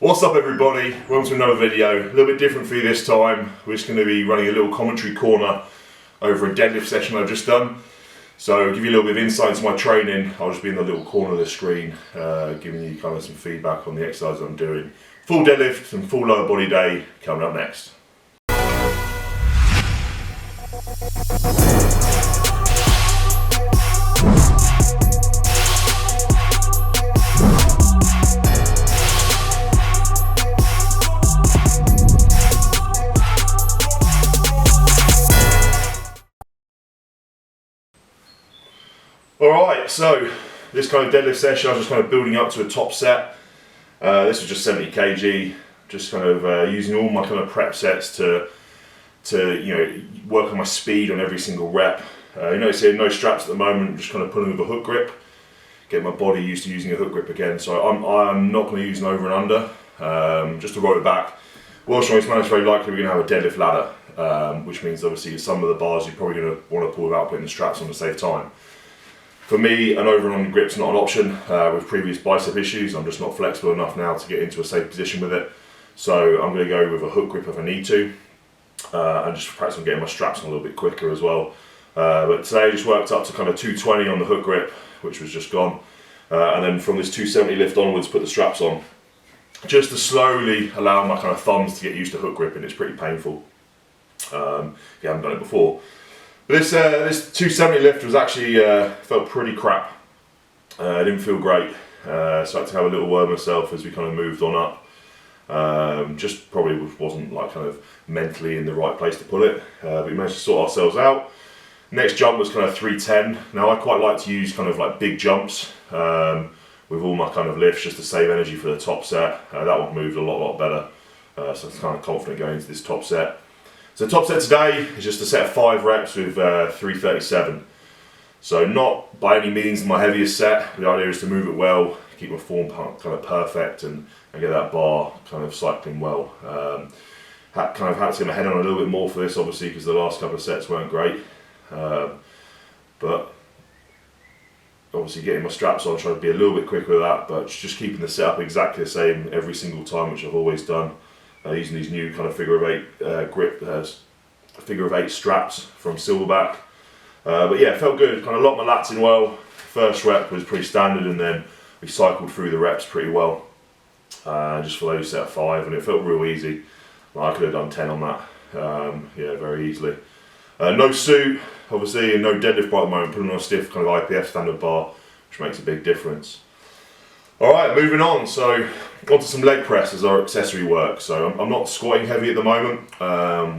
What's up everybody, welcome to another video. A little bit different for you this time. We're just going to be running a little commentary corner over a deadlift session I've just done. So give you a little bit of insight into my training. I'll just be in the little corner of the screen giving you kind of some feedback on the exercises I'm doing. Full deadlift and full lower body day coming up next. Alright, so this kind of deadlift session I was just kind of building up to a top set. This was just 70 kg, just kind of using all my kind of prep sets to work on my speed on every single rep. You notice here no straps at the moment, just kind of pulling with a hook grip, get my body used to using a hook grip again. So I'm not going to use an over and under. Just to roll it back, World Strongest Man is very likely we're going to have a deadlift ladder, which means obviously some of the bars you're probably going to want to pull without putting the straps on to save time. For me, an over and under grip's not an option. With previous bicep issues, I'm just not flexible enough now to get into a safe position with it. So I'm going to go with a hook grip if I need to, and just practice on getting my straps on a little bit quicker as well. But today I just worked up to kind of 220 on the hook grip, which was just gone. And then from this 270 lift onwards, put the straps on. Just to slowly allow my kind of thumbs to get used to hook grip, and it's pretty painful. If you haven't done it before. This 270 lift was actually, felt pretty crap. It didn't feel great, so I had to have a little word myself as we kind of moved on up. Just probably wasn't like kind of mentally in the right place to pull it, but we managed to sort ourselves out. Next jump was kind of 310. Now I quite like to use kind of like big jumps with all my kind of lifts just to save energy for the top set. That one moved a lot better, so I'm kind of confident going into this top set. So top set today is just a set of 5 reps with 337. So not by any means my heaviest set. The idea is to move it well, keep my form kind of perfect and get that bar kind of cycling well. Had to get my head on a little bit more for this obviously because the last couple of sets weren't great. But obviously getting my straps on, trying to be a little bit quicker with that, but just keeping the setup exactly the same every single time, which I've always done. Using these new kind of figure of 8 straps from Silverback. But yeah, it felt good, kind of locked my lats in well. First rep was pretty standard and then we cycled through the reps pretty well. Just for those set of 5 and it felt real easy. I could have done 10 on that, yeah, very easily. No suit, obviously, and no deadlift bar at the moment, putting on a stiff kind of IPF standard bar, which makes a big difference. Alright, moving on, so onto some leg press as our accessory work. So I'm not squatting heavy at the moment.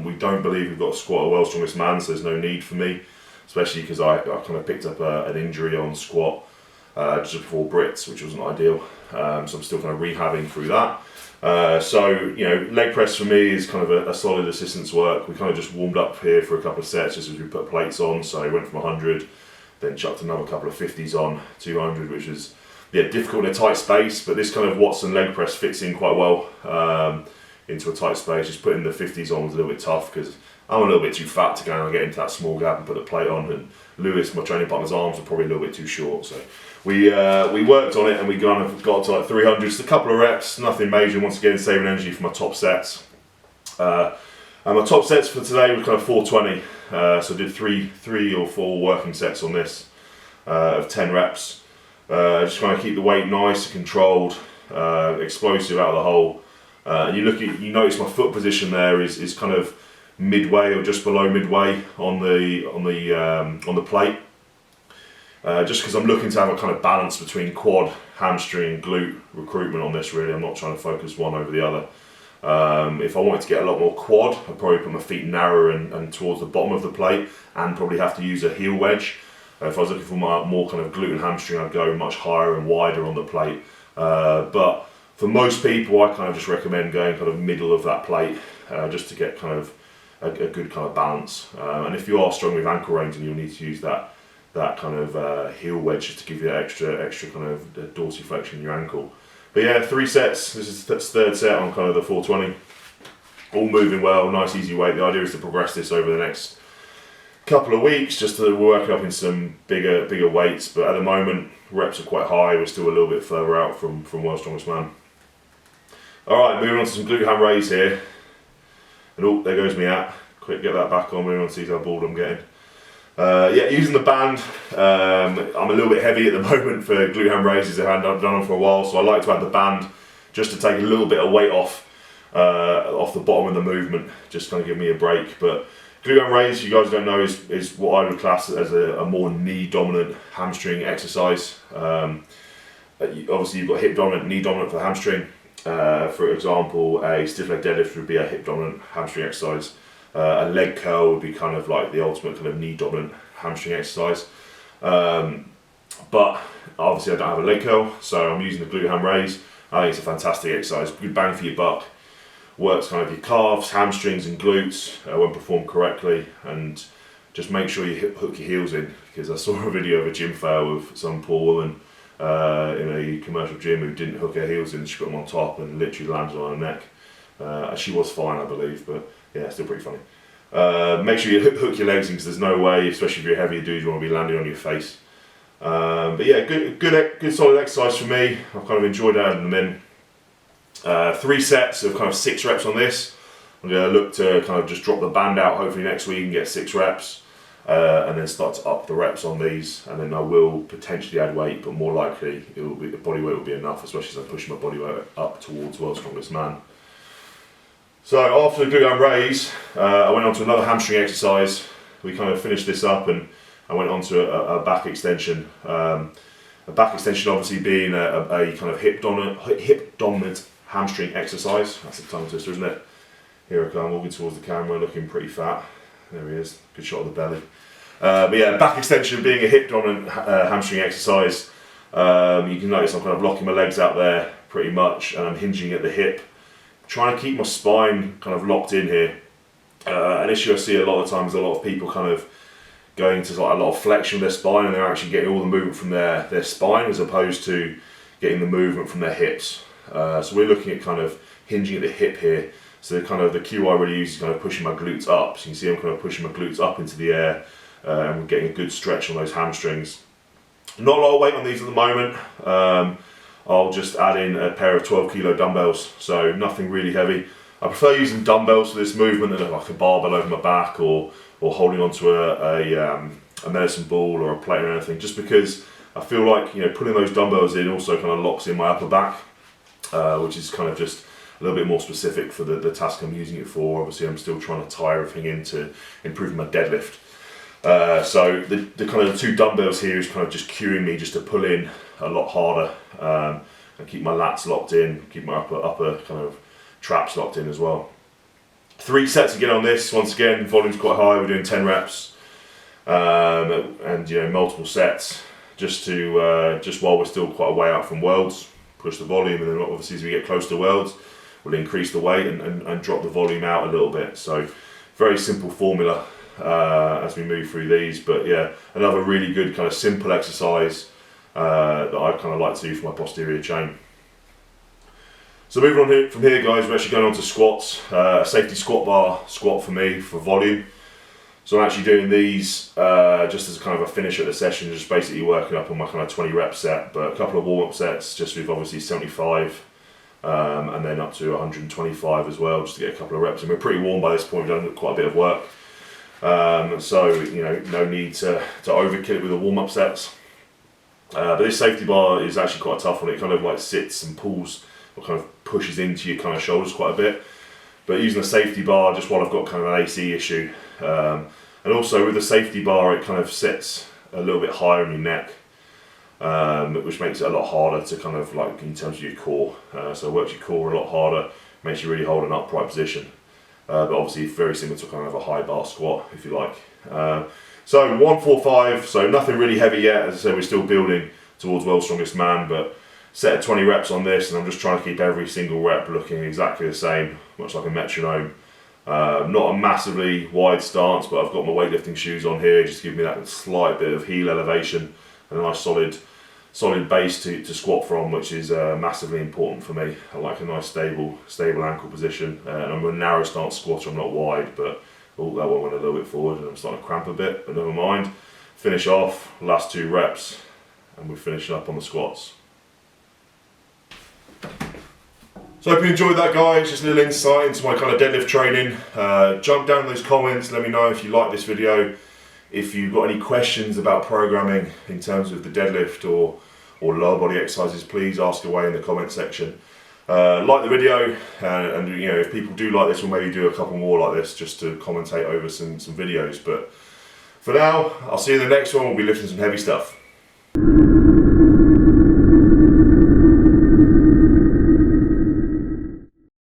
We don't believe we've got to squat a World's Strongest Man, so there's no need for me, especially because I kind of picked up an injury on squat just before Brits, which wasn't ideal. So I'm still kind of rehabbing through that. So, you know, leg press for me is kind of a solid assistance work. We kind of just warmed up here for a couple of sets just as we put plates on. So I went from 100, then chucked another couple of 50s on, 200, which is difficult in a tight space, but this kind of Watson leg press fits in quite well into a tight space. Just putting the 50s on was a little bit tough because I'm a little bit too fat to go and get into that small gap and put the plate on, and Lewis, my training partner's arms were probably a little bit too short. So we worked on it and we kind of got to like 300, just a couple of reps, nothing major, once again saving energy for my top sets. And my top sets for today were kind of 420, so I did three or four working sets on this of 10 reps. Just trying to keep the weight nice and controlled, explosive out of the hole. You notice my foot position there is kind of midway or just below midway on the plate. Just because I'm looking to have a kind of balance between quad, hamstring, glute recruitment on this. Really, I'm not trying to focus one over the other. If I wanted to get a lot more quad, I'd probably put my feet narrower and towards the bottom of the plate, and probably have to use a heel wedge. If I was looking for more kind of glute and hamstring, I'd go much higher and wider on the plate. But for most people, I kind of just recommend going kind of middle of that plate, just to get kind of a good kind of balance. And if you are strong with ankle range, then you'll need to use that kind of heel wedge just to give you that extra kind of dorsiflexion in your ankle. But yeah, 3 sets. This is the third set on kind of the 420. All moving well, nice easy weight. The idea is to progress this over the next couple of weeks just to work up in some bigger weights, but at the moment reps are quite high. We're still a little bit further out from World's Strongest Man. Alright, moving on to some glute ham raise here. And oh, there goes me app. Quick, get that back on, moving on to see how bored I'm getting. Yeah, using the band, I'm a little bit heavy at the moment for glute ham raises. I haven't done them for a while, so I like to add the band just to take a little bit of weight off the bottom of the movement, just kind of give me a break. But glute ham raise, you guys don't know, is what I would class as a more knee dominant hamstring exercise. Obviously you've got hip dominant, knee dominant for the hamstring. For example, a stiff leg deadlift would be a hip dominant hamstring exercise. A leg curl would be kind of like the ultimate kind of knee dominant hamstring exercise. But obviously I don't have a leg curl, so I'm using the glute ham raise. I think it's a fantastic exercise, good bang for your buck. Works kind of your calves, hamstrings and glutes when performed correctly, and just make sure you hook your heels in, because I saw a video of a gym fail with some poor woman in a commercial gym who didn't hook her heels in. She put them on top and literally landed on her neck. She was fine, I believe, but yeah, still pretty funny. Make sure you hook your legs in, because there's no way, especially if you're a heavier dude, you want to be landing on your face. But yeah, good solid exercise for me. I've kind of enjoyed adding them in. 3 sets of kind of 6 reps on this. I'm going to look to kind of just drop the band out hopefully next week and get 6 reps, and then start to up the reps on these, and then I will potentially add weight, but more likely the body weight will be enough, especially as I push my body weight up towards World's Strongest Man. So after the glute ham raise, I went on to another hamstring exercise. We kind of finished this up and I went on to a back extension. A back extension obviously being a kind of hip dominant hamstring exercise. That's a tongue twister, isn't it? Here I come, walking towards the camera, looking pretty fat. There he is, good shot of the belly. But yeah, back extension being a hip dominant hamstring exercise. You can notice I'm kind of locking my legs out there pretty much, and I'm hinging at the hip, trying to keep my spine kind of locked in here. An issue I see a lot of times, a lot of people kind of going to like a lot of flexion of their spine, and they're actually getting all the movement from their spine as opposed to getting the movement from their hips. So we're looking at kind of hinging at the hip here. So the cue I really use is kind of pushing my glutes up. So you can see I'm kind of pushing my glutes up into the air, and we're getting a good stretch on those hamstrings. Not a lot of weight on these at the moment. I'll just add in a pair of 12 kilo dumbbells, so nothing really heavy. I prefer using dumbbells for this movement than like a barbell over my back, or holding onto a medicine ball or a plate or anything, just because I feel like, you know, putting those dumbbells in also kind of locks in my upper back, which is kind of just a little bit more specific for the task I'm using it for. Obviously I'm still trying to tie everything into improving my deadlift. So the kind of the 2 dumbbells here is kind of just cueing me just to pull in a lot harder, and keep my lats locked in, keep my upper kind of traps locked in as well. 3 sets again on this. Once again, volume's quite high. We're doing 10 reps, and you know, multiple sets, just while we're still quite a way out from Worlds, push the volume, and then obviously as we get close to Worlds, we'll increase the weight and drop the volume out a little bit. So very simple formula as we move through these. But yeah, another really good kind of simple exercise that I kind of like to do for my posterior chain. So moving on from here, guys, we're actually going on to squats. A safety squat bar squat for me for volume. So I'm actually doing these just as kind of a finish at the session, just basically working up on my kind of 20 rep set, but a couple of warm-up sets just with obviously 75 and then up to 125 as well, just to get a couple of reps. And we're pretty warm by this point, we've done quite a bit of work. So, you know, no need to overkill it with the warm-up sets. But this safety bar is actually quite a tough one. It kind of like sits and pulls, or kind of pushes into your kind of shoulders quite a bit. But using a safety bar just while I've got kind of an AC issue. And also with the safety bar, it kind of sits a little bit higher in your neck, which makes it a lot harder to kind of like in terms of your core. So it works your core a lot harder, makes you really hold an upright position. But obviously very similar to kind of a high bar squat, if you like. So 145, so nothing really heavy yet. As I said, we're still building towards World's Strongest Man, but set of 20 reps on this, and I'm just trying to keep every single rep looking exactly the same, much like a metronome. Not a massively wide stance, but I've got my weightlifting shoes on here, just to give me that slight bit of heel elevation and a nice solid base to squat from, which is massively important for me. I like a nice stable ankle position, and I'm a narrow stance squatter, I'm not wide, but oh, that one went a little bit forward and I'm starting to cramp a bit, but never mind. Finish off, last 2 reps, and we're finishing up on the squats. So I hope you enjoyed that, guys. Just a little insight into my kind of deadlift training. Jump down in those comments, let me know if you like this video. If you've got any questions about programming in terms of the deadlift or lower body exercises, please ask away in the comment section. Like the video, and you know, if people do like this, we'll maybe do a couple more like this just to commentate over some videos. But for now, I'll see you in the next one. We'll be lifting some heavy stuff.